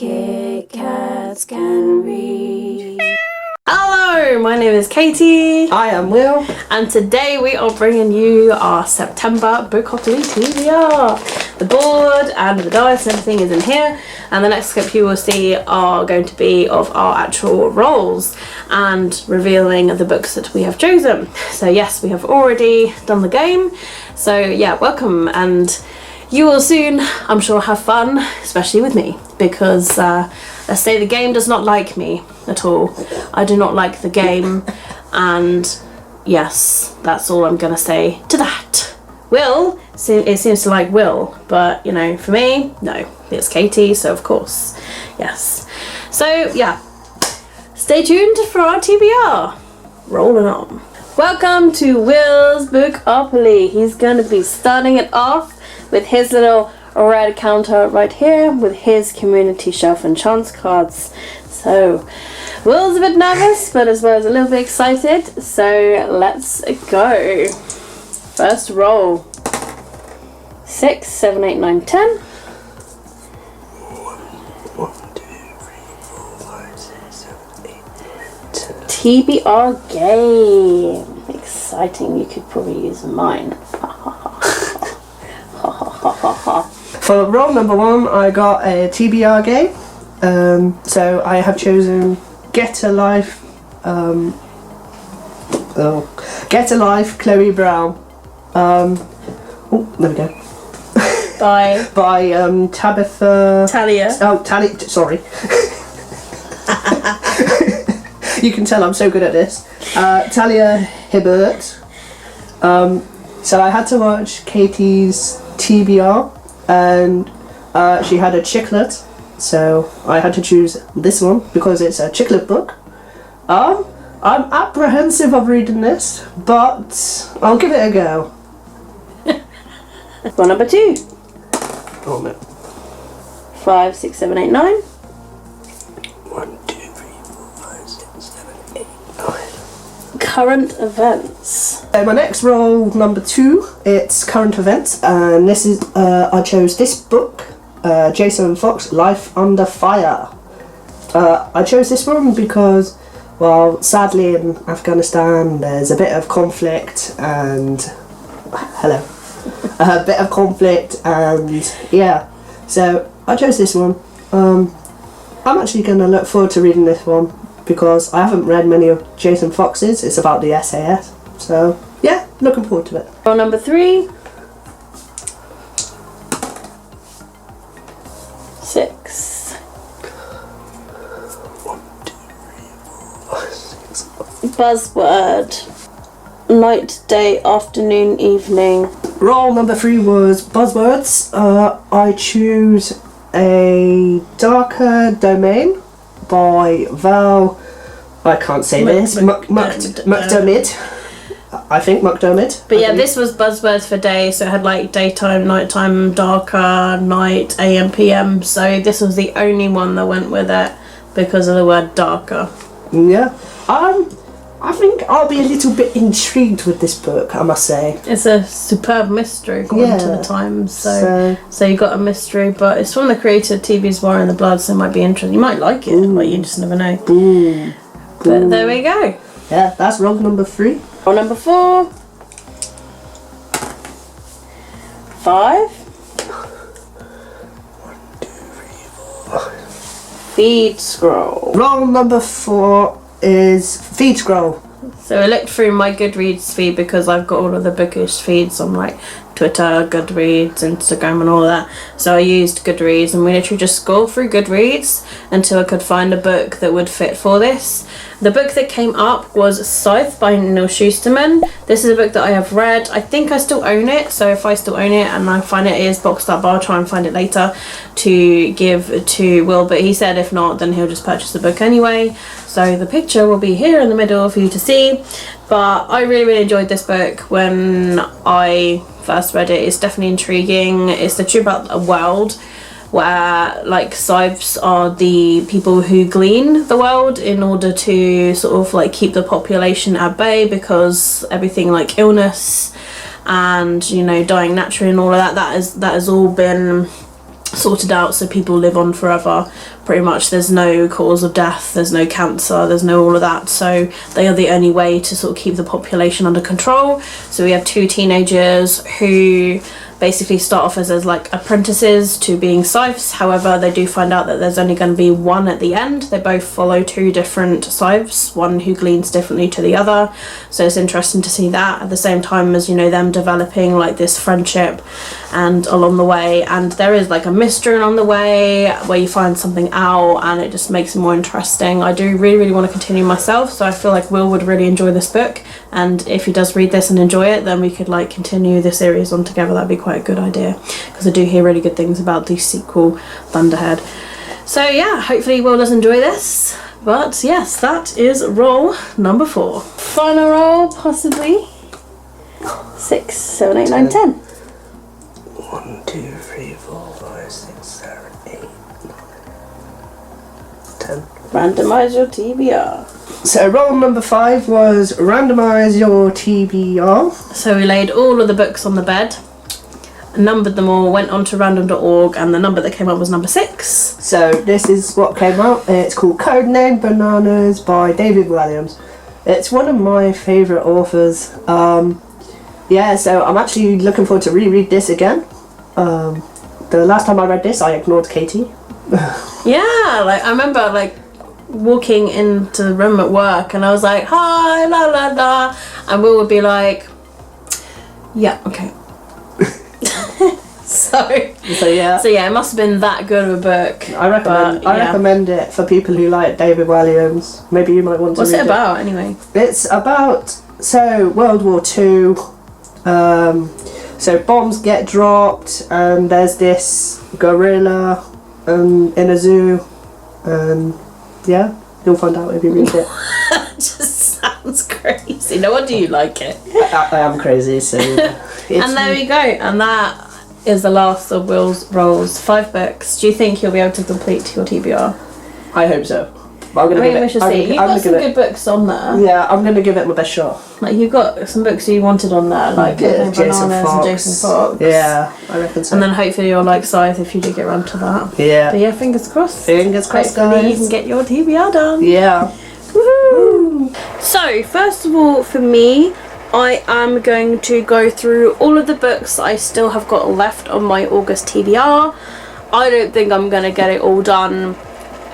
Kitkatscanread. Hello, my name is Katie. I am Will. And today we are bringing you our September Bookopoly TBR. The board and the dice and everything is in here. And the next clip you will see are going to be of our actual rolls and revealing the books that we have chosen. So yes, we have already done the game. So yeah, welcome, and you will soon, I'm sure, have fun, especially with me, because let's say the game does not like me at all. I do not like the game, and yes, that's all I'm gonna say to that. Will, it seems to like Will, but you know, for me, no, it's Katie, so of course, yes. So yeah, stay tuned for our TBR. Rolling on. Welcome to Will's Bookopoly. He's gonna be starting it off with his little red counter right here with his community shelf and chance cards. So Will's a bit nervous, but as well as a little bit excited. So let's go. First roll. 6, 7, 8, 9, 10. 1, 2, 3, 4, 5, 6, 7, 8, 10. TBR game. Exciting. You could probably use mine. For roll number 1, I got a TBR game. So I have chosen Get a Life. Get a Life, Chloe Brown. There we go. By Tabitha. Talia. Oh, sorry. You can tell I'm so good at this. Talia Hibbert. So I had to watch Katie's TBR, and she had a chicklet, so I had to choose this one because it's a chicklet book. I'm apprehensive of reading this, but I'll give it a go. Roll number 2. Oh no. 5, 6, 7, 8, 9. 1, 2, 3, 4, 5, 6, 7, 8, 9. Current events. My next roll, number 2, it's current events, and this is I chose this book, Jason Fox, Life Under Fire. I chose this one because, well, sadly in Afghanistan there's a bit of conflict and a bit of conflict, and yeah, so I chose this one. I'm actually going to look forward to reading this one because I haven't read many of Jason Fox's. It's about the SAS, so yeah, looking forward to it. Roll number 3. 6. 1, 2, 3, 4, 5, 6. Buzzword. Night, day, afternoon, evening. Roll number 3 was buzzwords. I choose a Darker Domain by Val. I can't say this. McDermid. I think McDermid. But yeah, this was buzzwords for day, so it had like daytime, nighttime, darker, night, AM, PM. So this was the only one that went with it because of the word darker. Yeah. I think I'll be a little bit intrigued with this book, I must say. It's a superb mystery according to the Times. So you got a mystery, but it's from the creator of TV's War in the Blood, so it might be interesting. You might like it, but you just never know. But there we go. Yeah, that's roll number 3. Roll number 4. 5. 1, 2, 3, 4, 5. Feed scroll. Roll number 4 is Feed Scroll. So I looked through my Goodreads feed because I've got all of the bookish feeds on like Twitter, Goodreads, Instagram and all of that. So I used Goodreads and we literally just scrolled through Goodreads until I could find a book that would fit for this. The book that came up was Scythe by Neil Schusterman. This is a book that I have read. I think I still own it, so if I still own it and I find it is boxed up, I'll try and find it later to give to Will, but he said if not, then he'll just purchase the book anyway. So the picture will be here in the middle for you to see. But I really enjoyed this book when I first read it. It's definitely intriguing. It's the truth about a world where like scythes are the people who glean the world in order to sort of like keep the population at bay, because everything like illness and, you know, dying naturally and all of that, that has all been sorted out so people live on forever. Pretty much there's no cause of death, there's no cancer, there's no all of that, so they are the only way to sort of keep the population under control. So we have 2 teenagers who basically start off as like apprentices to being scythes. However, they do find out that there's only going to be one at the end. They both follow 2 different scythes, one who gleans differently to the other, so it's interesting to see that at the same time as, you know, them developing like this friendship and along the way. And there is like a mystery along the way where you find something out, and it just makes it more interesting. I do really want to continue myself, so I feel like Will would really enjoy this book, and if he does read this and enjoy it, then we could like continue the series on together. That'd be quite a good idea, because I do hear really good things about the sequel Thunderhead. So yeah, hopefully Will does enjoy this. But yes, that is roll number 4. Final roll, possibly 6, 7, 8, 9, 10. 1, 2, 3, 4, 5, 6, 7, 8, 9, 10. Randomise your TBR. So roll number 5 was randomise your TBR. So we laid all of the books on the bed, numbered them all, went on to random.org, and the number that came up was number 6. So this is what came up. It's called Codename Bananas by David Williams. It's one of my favourite authors. Yeah, so I'm actually looking forward to reread this again. The last time I read this, I ignored Katie. Yeah, like I remember like walking into the room at work, and I was like, hi, la la la, and Will would be like, yeah, okay. So yeah, it must have been that good of a book. I recommend it for people who like David Williams. Maybe you might want to read it. What's it about anyway? It's about World War II. So bombs get dropped, and there's this gorilla in a zoo, and yeah, you'll find out if you read it. Just sounds crazy. No wonder you like it. I am crazy, so. And there we go, and that is the last of Will's rolls. 5 books. Do you think you'll be able to complete your TBR? I hope so. But we should see. You've got some good books on there. Yeah, I'm going to give it my best shot. Like, you've got some books you wanted on there, like Jason Fox. Yeah, I reckon so. And then hopefully you'll like Scythe if you do get around to that. Yeah. But yeah, fingers crossed. Fingers crossed, hopefully guys. you can get your TBR done. Yeah. Woohoo! So, first of all, for me, I am going to go through all of the books I still have got left on my August TBR. I don't think I'm going to get it all done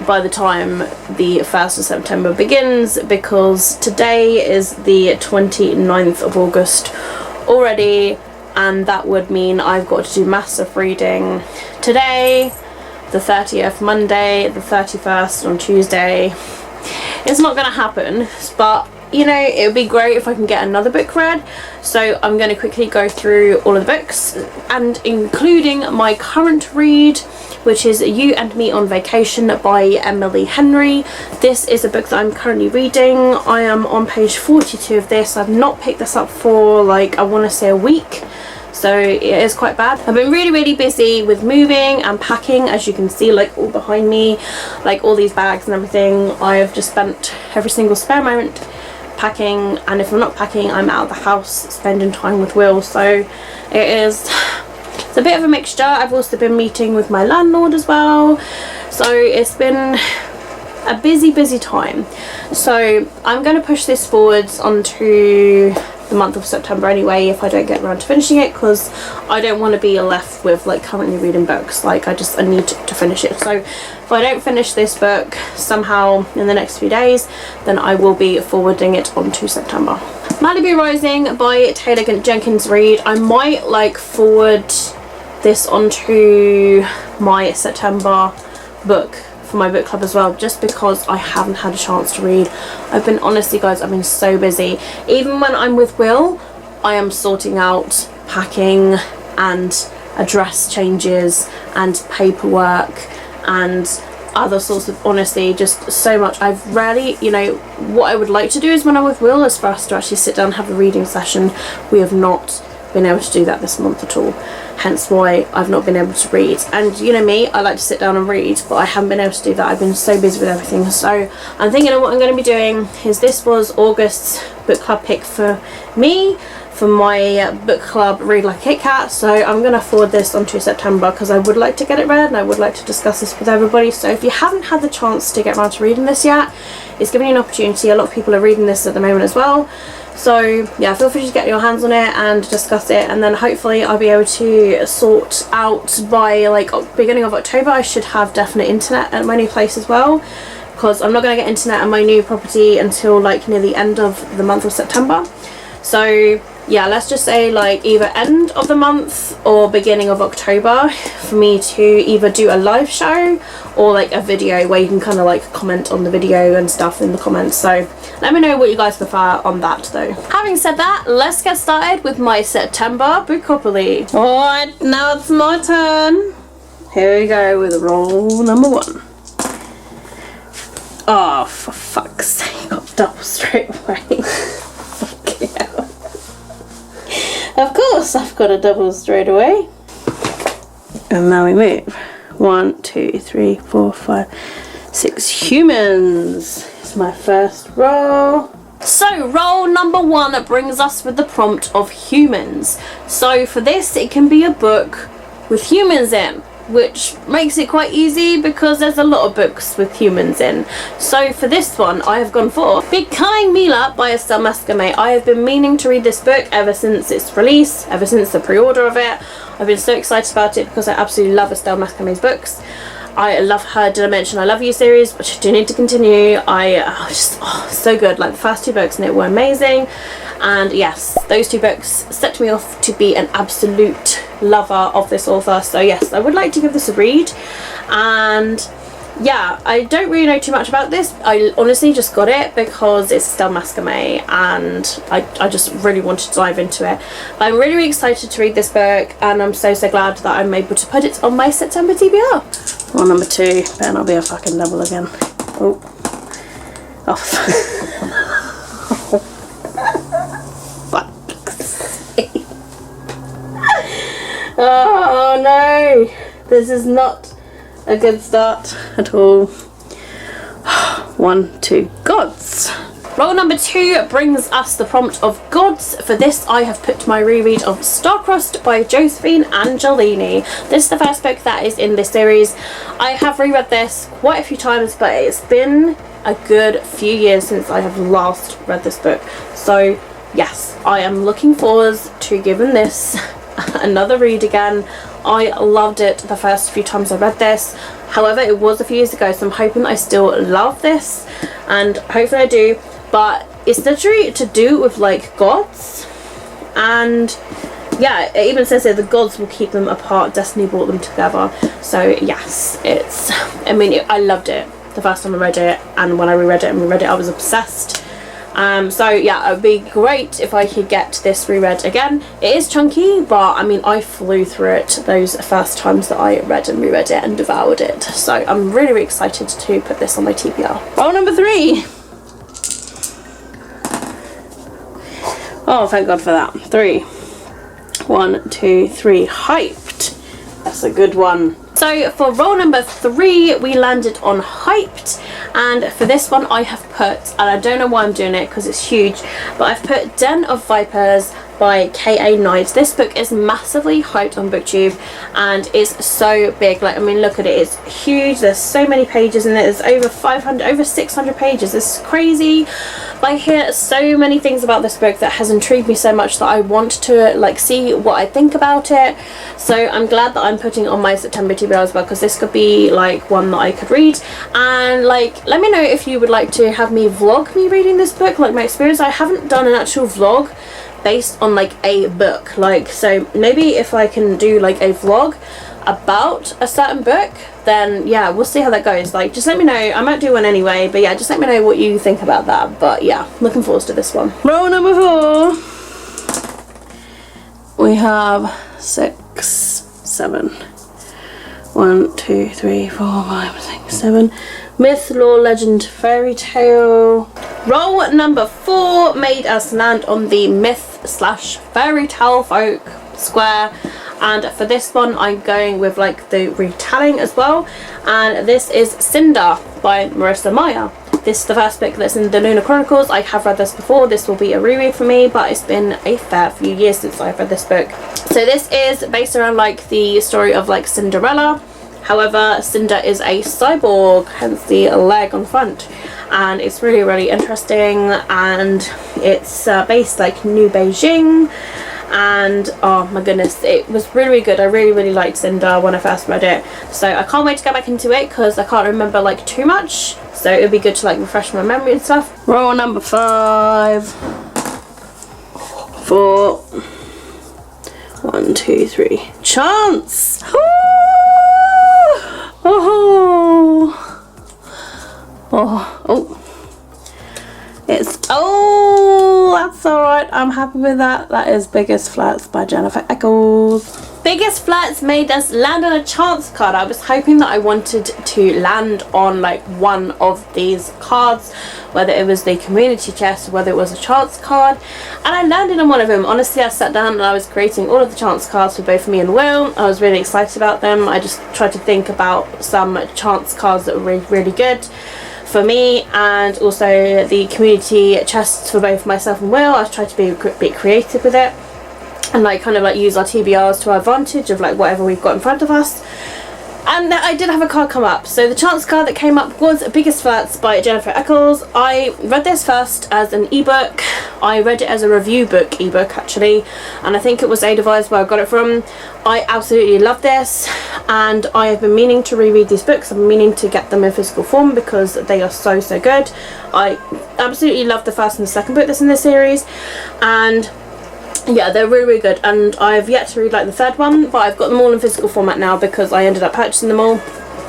by the time the 1st of September begins, because today is the 29th of August already, and that would mean I've got to do massive reading today, the 30th Monday, the 31st on Tuesday. It's not going to happen, but you know, it would be great if I can get another book read. So I'm going to quickly go through all of the books, and including my current read, which is You and Me on Vacation by Emily Henry. This is a book that I'm currently reading. I am on page 42 of this. I've not picked this up for like, I want to say a week. So it is quite bad. I've been really busy with moving and packing, as you can see, like all behind me, like all these bags and everything. I have just spent every single spare moment packing, and if I'm not packing, I'm out of the house spending time with Will. So it's a bit of a mixture. I've also been meeting with my landlord as well, so it's been a busy time. So I'm going to push this forwards onto the month of September anyway, if I don't get around to finishing it, because I don't want to be left with like currently reading books. Like I need to finish it. So if I don't finish this book somehow in the next few days, then I will be forwarding it onto September. Malibu Rising by Taylor Jenkins Reid. I might like forward this onto my September book for my book club as well, just because I haven't had a chance to read. Honestly guys, I've been so busy. Even when I'm with Will, I am sorting out packing and address changes and paperwork and other sorts of, honestly, just so much. I've rarely, you know, what I would like to do is when I'm with Will is for us to actually sit down and have a reading session. We have not been able to do that this month at all, hence why I've not been able to read. And you know me, I like to sit down and read, but I haven't been able to do that. I've been so busy with everything. So I'm thinking of what I'm going to be doing is, this was August's book club pick for me. for my book club Read Like a Kit Kat, so I'm going to forward this onto September because I would like to get it read and I would like to discuss this with everybody. So if you haven't had the chance to get around to reading this yet, it's giving you an opportunity. A lot of people are reading this at the moment as well, so yeah, feel free to get your hands on it and discuss it, and then hopefully I'll be able to sort out by like beginning of October. I should have definite internet at my new place as well, because I'm not going to get internet at my new property until like near the end of the month of September. So yeah, let's just say like either end of the month or beginning of October for me to either do a live show or like a video where you can kind of like comment on the video and stuff in the comments. So let me know what you guys prefer on that though. Having said that, let's get started with my September Bookopoly. Alright, now it's my turn. Here we go with roll number 1. Oh, for fuck's sake, got double straight away. Fucking hell. Of course I've got a double straight away. And now we move. 1, 2, 3, 4, 5, 6 humans. It's my first roll. So roll number 1 brings us with the prompt of humans. So for this, it can be a book with humans in, which makes it quite easy because there's a lot of books with humans in. So for this one, I have gone for Becoming Mila by Estelle Mascamé. I have been meaning to read this book ever since its release, ever since the pre-order of it. I've been so excited about it because I absolutely love Estelle Mascamé's books. I love her Did I Mention I Love You series, which I do need to continue. So good. Like the first 2 books in it were amazing. And yes, those 2 books set me off to be an absolute lover of this author. So yes, I would like to give this a read. And yeah, I don't really know too much about this. I honestly just got it because it's Estelle Mascamé and I just really wanted to dive into it. But I'm really, really excited to read this book, and I'm so glad that I'm able to put it on my September TBR. Well, number 2, better not be a fucking double again. Oh. Oh no, this is not a good start at all. 1, 2, gods. Roll number 2 brings us the prompt of gods. For this, I have put my reread of Starcrossed by Josephine Angelini. This is the first book that is in this series. I have reread this quite a few times, but it's been a good few years since I have last read this book. So yes, I am looking forward to giving this another read again. I loved it the first few times I read this. However, it was a few years ago, so I'm hoping I still love this, and hopefully I do. But it's literally to do with like gods, and yeah, it even says that the gods will keep them apart, destiny brought them together. So yes, I loved it the first time I read it, and when I reread it I was obsessed. So yeah, it would be great if I could get this reread again. It is chunky, but I mean, I flew through it those first times that I read and reread it and devoured it. So I'm really, really excited to put this on my TBR. Roll number 3. Oh, thank God for that. 3. 1, 2, 3. Hyped. That's a good one. So for roll number 3, we landed on Hyped, and for this one I have put, and I don't know why I'm doing it because it's huge, but I've put Den of Vipers by K.A. Knight. This book is massively hyped on BookTube and is so big. Like, I mean, look at it, it's huge. There's so many pages in it. There's over 600 pages. It's crazy. But I hear so many things about this book that has intrigued me so much that I want to like see what I think about it. So I'm glad that I'm putting on my September TBR as well, because this could be like one that I could read. And like, let me know if you would like to have me vlog me reading this book, like my experience. I haven't done an actual vlog based on like a book, like, so maybe if I can do like a vlog about a certain book, then yeah, we'll see how that goes. Like, just let me know. I might do one anyway, but yeah, just let me know what you think about that. But yeah, looking forward to this one. Roll number 4. We have 6, 7. 1, 2, 3, 4, 5, 6, 7. Myth, lore, legend, fairy tale. Roll number 4 made us land on the myth/fairy tale folk square, and for this one I'm going with like the retelling as well, and this is Cinder by Marissa Meyer. This is the first book that's in the Lunar Chronicles. I have read this before. This will be a reread for me, but it's been a fair few years since I've read this book. So this is based around like the story of like Cinderella. However, Cinder is a cyborg, hence the leg on front, and it's really, really interesting, and it's based like New Beijing, and oh my goodness, it was really, really good. I really, really liked Cinder when I first read it, so I can't wait to get back into it because I can't remember like too much, so it would be good to like refresh my memory and stuff. Roll number 5, 4, 1, 2, 3, chance! Oh, it's, oh, that's alright, I'm happy with that. That is Biggest Flats by Jennifer Eccles. Biggest Flats made us land on a chance card. I was hoping that I wanted to land on like one of these cards, whether it was the community chest or whether it was a chance card, and I landed on one of them. Honestly, I sat down and I was creating all of the chance cards for both me and Will. I was really excited about them. I just tried to think about some chance cards that were really, really good for me, and also the community chests for both myself and Will. I tried to be a bit creative with it and like kind of like use our TBRs to our advantage of like whatever we've got in front of us. And I did have a card come up. So the chance card that came up was Biggest Flats by Jennifer Eccles. I read this first as an ebook. I read it as a review book ebook actually, and I think it was A Device where I got it from. I absolutely love this, and I have been meaning to reread these books. I'm meaning to get them in physical form because they are so, so good. I absolutely love the first and the second book that's in this series, and yeah, they're really, really good, and I've yet to read like the third one, but I've got them all in physical format now because I ended up purchasing them all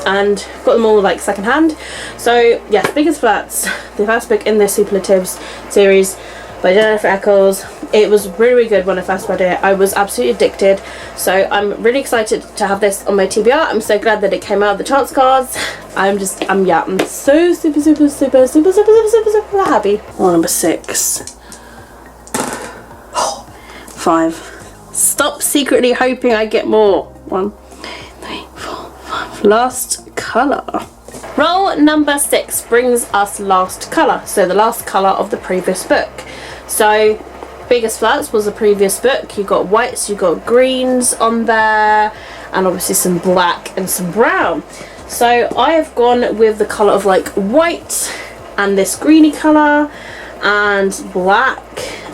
and got them all like second hand. So yes, Biggest Flats, the first book in this Superlatives series by Jennifer Eccles. It was really, really good when I first read it. I was absolutely addicted, so I'm really excited to have this on my TBR. I'm so glad that it came out of the chance cards. I'm so super happy. Roll number 6. 5. Stop secretly hoping I get more. 1, 2, 3, 4, 5. Last colour. Roll number 6 brings us last colour. So the last colour of the previous book. So Biggest Flats was the previous book. You got whites, you got greens on there, and obviously some black and some brown. So I have gone with the colour of like white and this greeny colour and black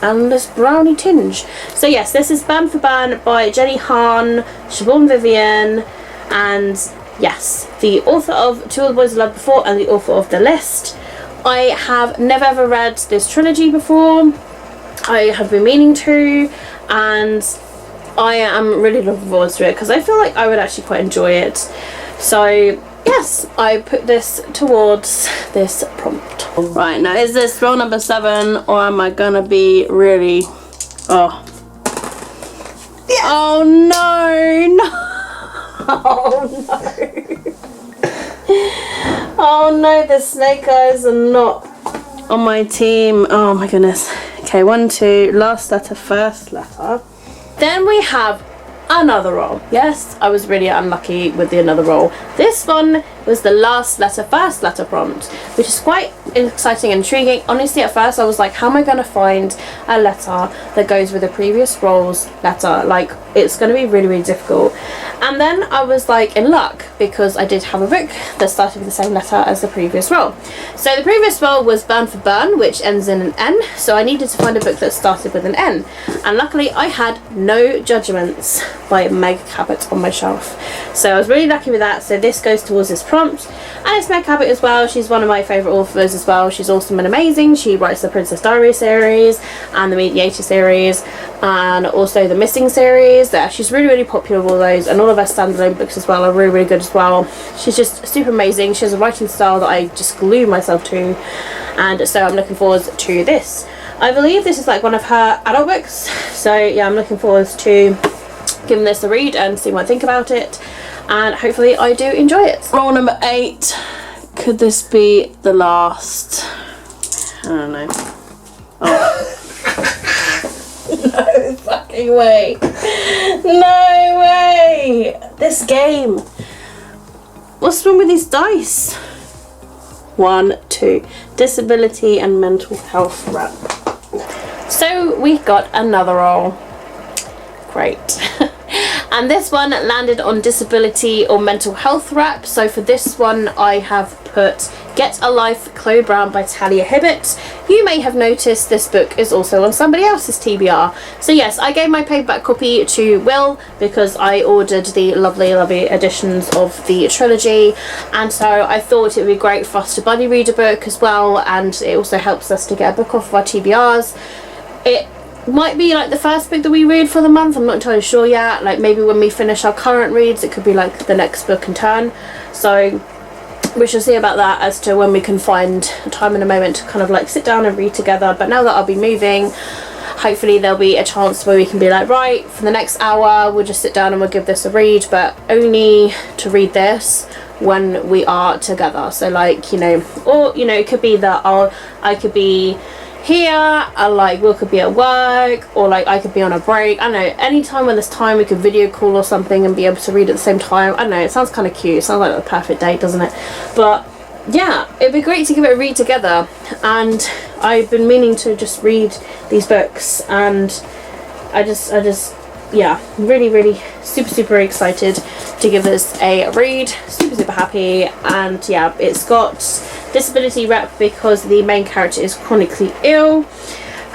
and this browny tinge. So yes, this is Burn for Burn by Jenny Han, Siobhan Vivian, and yes, the author of Two All the Boys I Loved Before and the author of The List. I have never ever read this trilogy before. I have been meaning to, and I am really looking forward to it because I feel like I would actually quite enjoy it. So yes, I put this towards this prompt. Right, now is this roll number 7, or am I gonna be really, oh. Yes. Oh no, no. Oh no. Oh no, the snake eyes are not on my team. Oh my goodness. Okay, 1, 2, last letter, first letter. Then we have another roll. Yes, I was really unlucky with the another roll. This one was the last letter, first letter prompt, which is quite exciting and intriguing. Honestly, at first I was like, how am I going to find a letter that goes with the previous roll's letter? Like, it's going to be really, really difficult. And then I was like in luck because I did have a book that started with the same letter as the previous roll. So the previous roll was Burn for Burn, which ends in an N. So I needed to find a book that started with an N. And luckily I had No Judgments by Meg Cabot on my shelf. So I was really lucky with that. So this goes towards this prompt. And it's Meg Cabot as well. She's one of my favourite authors as well. She's awesome and amazing. She writes the Princess Diary series and the Mediator series and also the Missing series. She's really, really popular with all those, and all of her standalone books as well are really, really good as well. She's just super amazing. She has a writing style that I just glue myself to, and so I'm looking forward to this. I believe this is like one of her adult books, so yeah, I'm looking forward to giving this a read and seeing what I think about it, and hopefully I do enjoy it. Roll number 8. Could this be the last? I don't know. Oh. No fucking way. No way. This game. What's wrong with these dice? 1, 2. Disability and mental health wrap. So we got another roll. Great. And this one landed on disability or mental health wrap. So for this one I have put Get a Life, Chloe Brown by Talia Hibbert. You may have noticed this book is also on somebody else's TBR. So yes, I gave my paperback copy to Will because I ordered the lovely editions of the trilogy, and so I thought it would be great for us to buddy read a book as well, and it also helps us to get a book off of our TBRs. It might be like the first book that we read for the month, I'm not entirely sure yet. Like maybe when we finish our current reads it could be like the next book in turn, so we shall see about that as to when we can find a time and a moment to kind of like sit down and read together. But now that I'll be moving, hopefully there'll be a chance where we can be like, right, for the next hour we'll just sit down and we'll give this a read, but only to read this when we are together. So like, you know, or you know, it could be that I could be here, like Will could be at work, or like I could be on a break. I don't know, anytime when there's time we could video call or something and be able to read at the same time. I don't know, it sounds kind of cute. It sounds like the perfect date, doesn't it? But yeah, it'd be great to give it a read together, and I've been meaning to just read these books, and I just yeah, really super excited to give this a read. Super happy. And yeah, it's got disability rep because the main character is chronically ill,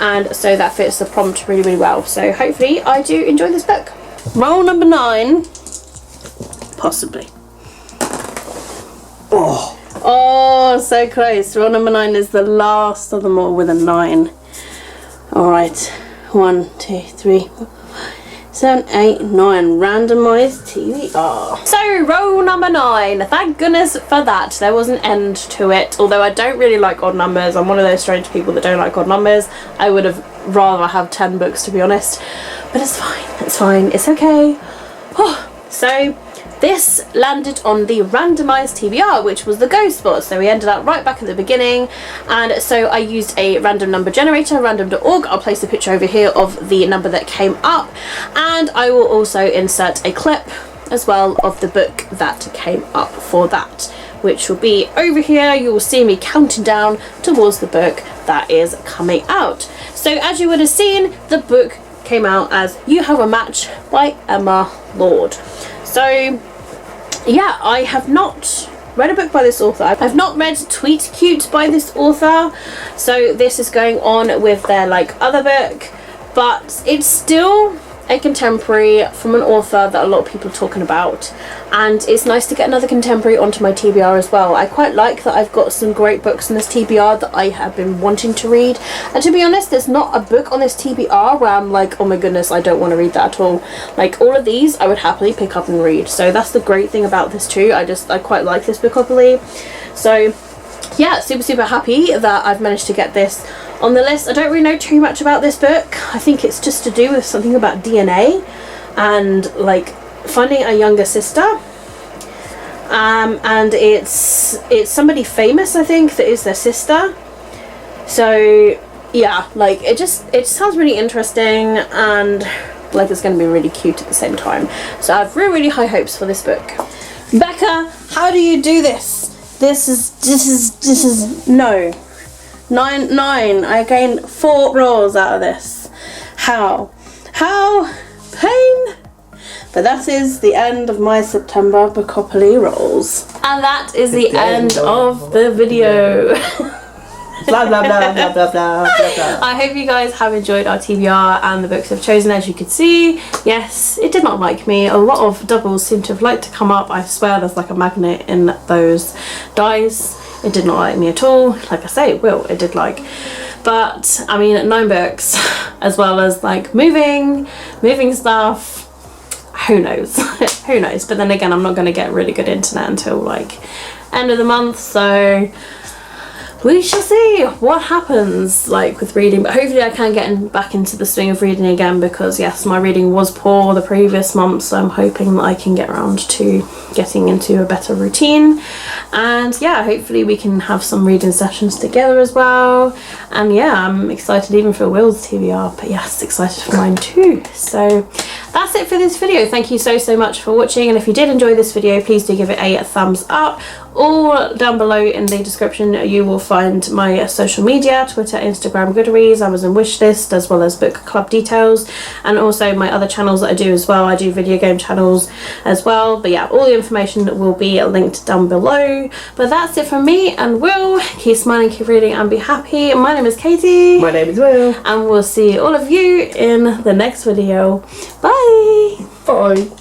and so that fits the prompt really well. So hopefully I do enjoy this book. Roll number 9, possibly. Oh, so close. Roll number 9 is the last of them all with a 9. All right, 1, 2, 3, 7, 8, 9. Randomised TBR. So roll number 9. Thank goodness for that. There was an end to it. Although I don't really like odd numbers. I'm one of those strange people that don't like odd numbers. I would have rather have 10 books, to be honest. But it's fine. It's fine. It's okay. So this landed on the randomised TBR, which was the go spot. So we ended up right back at the beginning, and so I used a random number generator, random.org. I'll place a picture over here of the number that came up, and I will also insert a clip as well of the book that came up for that, which will be over here. You will see me counting down towards the book that is coming out. So as you would have seen, the book came out as You Have a Match by Emma Lord. So yeah, I have not read a book by this author. I've not read Tweet Cute by this author, so this is going on with their like other book, but it's still a contemporary from an author that a lot of people are talking about, and it's nice to get another contemporary onto my TBR as well. I quite like that I've got some great books in this TBR that I have been wanting to read, and to be honest, there's not a book on this TBR where I'm like, oh my goodness, I don't want to read that at all. Like all of these I would happily pick up and read, so that's the great thing about this too. I quite like this Bookopoly. So yeah, super happy that I've managed to get this on the list. I don't really know too much about this book. I think it's just to do with something about DNA and like finding a younger sister, and it's somebody famous, I think, that is their sister. So yeah, like it sounds really interesting, and like it's going to be really cute at the same time. So I have really high hopes for this book. Becca, how do you do this? This is no. 9. I gained 4 rolls out of this. How pain. But that is the end of my September Bookopoly rolls, and that is the end of the video. Blah blah blah blah blah blah blah. I hope you guys have enjoyed our TBR and the books I've chosen. As you can see, yes, it did not like me. A lot of doubles seem to have liked to come up. I swear there's like a magnet in those dice. It did not like me at all. Like I say, it did like. But I mean, 9 books, as well as like moving stuff. Who knows? Who knows? But then again, I'm not going to get really good internet until like end of the month, so we shall see what happens like with reading. But hopefully I can get back into the swing of reading again, because yes, my reading was poor the previous month, so I'm hoping that I can get around to getting into a better routine. And yeah, hopefully we can have some reading sessions together as well. And yeah, I'm excited even for Will's TBR, but yes, excited for mine too. So that's it for this video. Thank you so much for watching, and if you did enjoy this video, please do give it a thumbs up. All down below in the description you will find my social media, Twitter, Instagram, Goodreads, Amazon wishlist, as well as book club details, and also my other channels that I do as well. I do video game channels as well, but yeah, all the information will be linked down below. But that's it from me and Will. Keep smiling, keep reading, and be happy. My name is Katie. My name is Will. And we'll see all of you in the next video. Bye! Bye.